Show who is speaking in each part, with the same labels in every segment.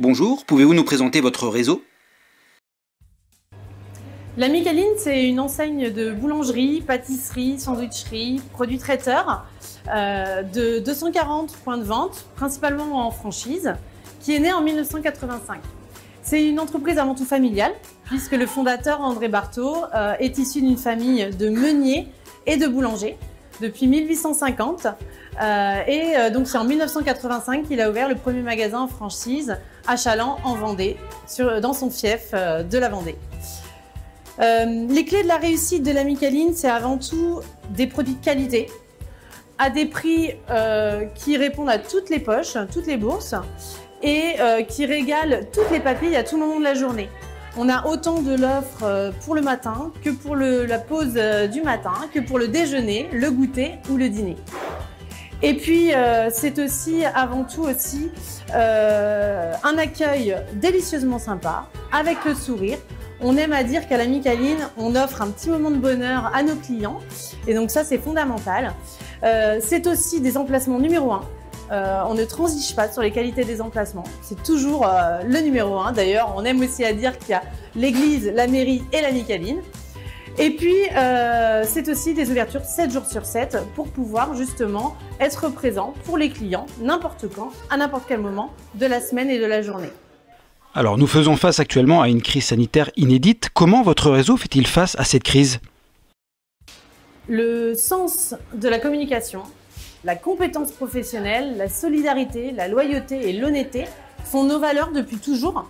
Speaker 1: bonjour, pouvez-vous nous présenter votre réseau?
Speaker 2: La Micaline, c'est une enseigne de boulangerie, pâtisserie, sandwicherie, produits traiteurs de 240 points de vente, principalement en franchise, qui est née en 1985. C'est une entreprise avant tout familiale, puisque le fondateur, André Barthaud, est issu d'une famille de meuniers et de boulangers depuis 1850. Donc c'est en 1985 qu'il a ouvert le premier magasin en franchise à Chaland, en Vendée, dans son fief de la Vendée. Les clés de la réussite de la Micaline, c'est avant tout des produits de qualité, à des prix qui répondent à toutes les poches, toutes les bourses, et qui régalent toutes les papilles à tout moment de la journée. On a autant de l'offre pour le matin que pour la pause du matin, que pour le déjeuner, le goûter ou le dîner. Et puis c'est aussi avant tout aussi un accueil délicieusement sympa, avec le sourire. On aime à dire qu'à la Micaline, on offre un petit moment de bonheur à nos clients, et donc ça c'est fondamental. C'est aussi des emplacements numéro 1. On ne transige pas sur les qualités des emplacements, c'est toujours le numéro 1. D'ailleurs, on aime aussi à dire qu'il y a l'église, la mairie et la Micaline. Et puis, c'est aussi des ouvertures 7 jours sur 7 pour pouvoir justement être présent pour les clients n'importe quand, à n'importe quel moment de la semaine et de la journée.
Speaker 1: Alors, nous faisons face actuellement à une crise sanitaire inédite. Comment votre réseau fait-il face à cette crise?
Speaker 2: Le sens de la communication, la compétence professionnelle, la solidarité, la loyauté et l'honnêteté sont nos valeurs depuis toujours.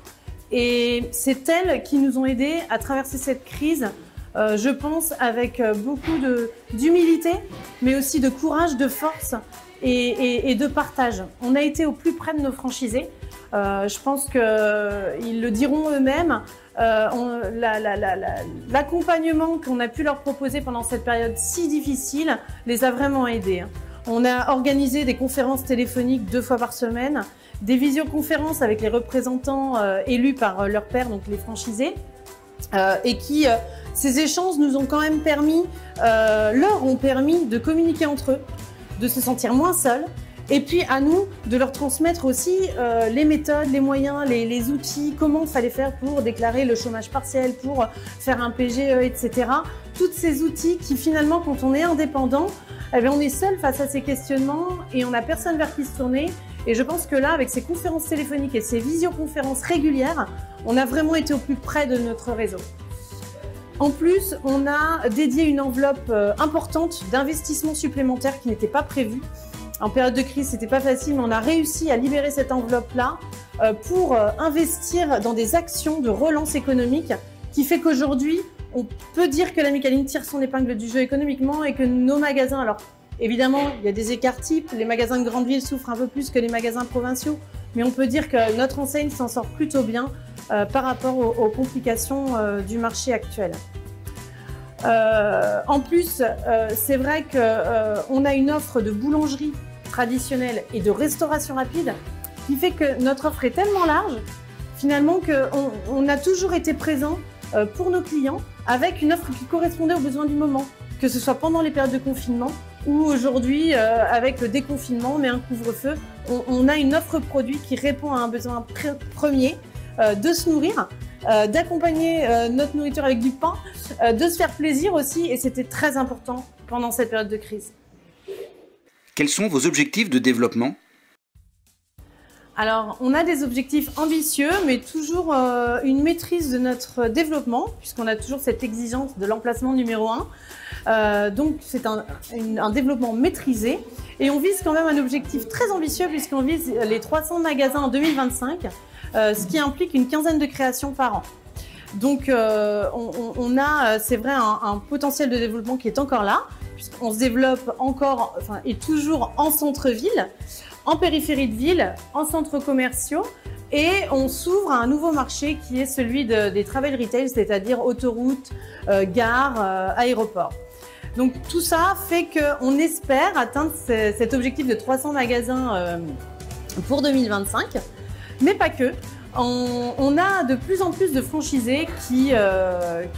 Speaker 2: Et c'est elles qui nous ont aidés à traverser cette crise, je pense, avec beaucoup d'humilité, mais aussi de courage, de force et de partage. On a été au plus près de nos franchisés. Je pense qu'ils le diront eux-mêmes. L'accompagnement qu'on a pu leur proposer pendant cette période si difficile les a vraiment aidés. On a organisé des conférences téléphoniques 2 fois par semaine, des visioconférences avec les représentants élus par leur pairs, donc les franchisés, et ces échanges nous ont quand même permis, leur ont permis de communiquer entre eux, de se sentir moins seuls, et puis à nous de leur transmettre aussi les méthodes, les moyens, les outils, comment il fallait faire pour déclarer le chômage partiel, pour faire un PGE, etc. Tous ces outils qui finalement, quand on est indépendant, eh bien, on est seul face à ces questionnements et on n'a personne vers qui se tourner. Et je pense que là, avec ces conférences téléphoniques et ces visioconférences régulières, on a vraiment été au plus près de notre réseau. En plus, on a dédié une enveloppe importante d'investissements supplémentaires qui n'étaient pas prévus. En période de crise, c'était pas facile, mais on a réussi à libérer cette enveloppe-là pour investir dans des actions de relance économique qui fait qu'aujourd'hui, on peut dire que la Micaline tire son épingle du jeu économiquement et que nos magasins, alors évidemment, il y a des écarts types, les magasins de grandes villes souffrent un peu plus que les magasins provinciaux, mais on peut dire que notre enseigne s'en sort plutôt bien par rapport aux complications du marché actuel. En plus, c'est vrai qu'on a une offre de boulangerie traditionnelle et de restauration rapide qui fait que notre offre est tellement large, finalement, qu'on a toujours été présent pour nos clients avec une offre qui correspondait aux besoins du moment, que ce soit pendant les périodes de confinement ou aujourd'hui avec le déconfinement, mais un couvre-feu, on a une offre produit qui répond à un besoin premier de se nourrir, d'accompagner notre nourriture avec du pain, de se faire plaisir aussi, et c'était très important pendant cette période de crise.
Speaker 1: Quels sont vos objectifs de développement?
Speaker 2: Alors, on a des objectifs ambitieux, mais toujours une maîtrise de notre développement, puisqu'on a toujours cette exigence de l'emplacement numéro 1. Donc, c'est un développement maîtrisé. Et on vise quand même un objectif très ambitieux, puisqu'on vise les 300 magasins en 2025, ce qui implique une quinzaine de créations par an. Donc, on a, c'est vrai, un potentiel de développement qui est encore là, puisqu'on se développe encore, enfin, et toujours en centre-ville, en périphérie de ville, en centres commerciaux, et on s'ouvre à un nouveau marché qui est celui des travel retail, c'est-à-dire autoroutes, gares, aéroports. Donc tout ça fait qu'on espère atteindre cet objectif de 300 magasins pour 2025, mais pas que. On a de plus en plus de franchisés qui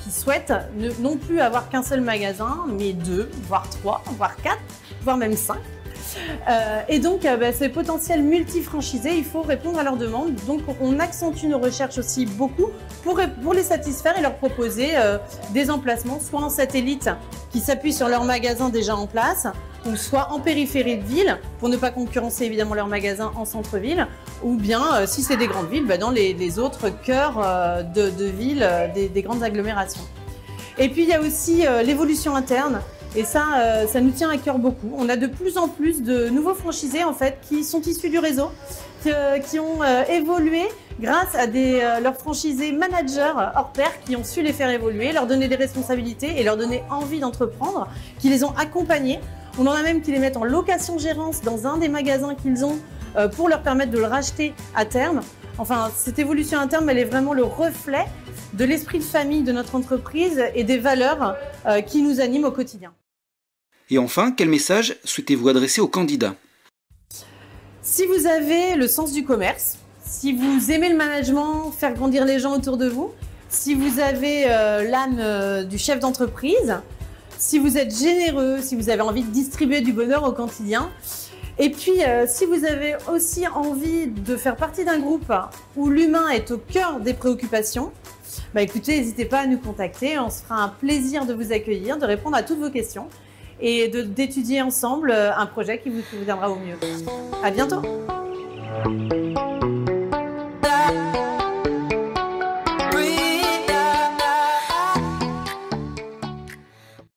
Speaker 2: souhaitent non plus avoir qu'un seul magasin, mais 2, voire 3, voire 4, voire même 5. Et donc, ces potentiels multi-franchisés, il faut répondre à leurs demandes. Donc, on accentue nos recherches aussi beaucoup pour les satisfaire et leur proposer des emplacements, soit en satellite qui s'appuient sur leurs magasins déjà en place, ou soit en périphérie de ville, pour ne pas concurrencer évidemment leurs magasins en centre-ville, ou bien, si c'est des grandes villes, dans les autres cœurs de villes, des grandes agglomérations. Et puis, il y a aussi l'évolution interne. Et ça nous tient à cœur beaucoup. On a de plus en plus de nouveaux franchisés en fait qui sont issus du réseau, qui ont évolué grâce à leurs franchisés managers hors pair qui ont su les faire évoluer, leur donner des responsabilités et leur donner envie d'entreprendre, qui les ont accompagnés. On en a même qui les mettent en location-gérance dans un des magasins qu'ils ont pour leur permettre de le racheter à terme. Enfin, cette évolution interne, elle est vraiment le reflet de l'esprit de famille de notre entreprise et des valeurs qui nous animent au quotidien.
Speaker 1: Et enfin, quel message souhaitez-vous adresser aux candidats?
Speaker 2: Si vous avez le sens du commerce, si vous aimez le management, faire grandir les gens autour de vous, si vous avez l'âme du chef d'entreprise, si vous êtes généreux, si vous avez envie de distribuer du bonheur au quotidien, et puis si vous avez aussi envie de faire partie d'un groupe où l'humain est au cœur des préoccupations, écoutez, n'hésitez pas à nous contacter, on se fera un plaisir de vous accueillir, de répondre à toutes vos questions et d'étudier ensemble un projet qui vous conviendra au mieux. À bientôt!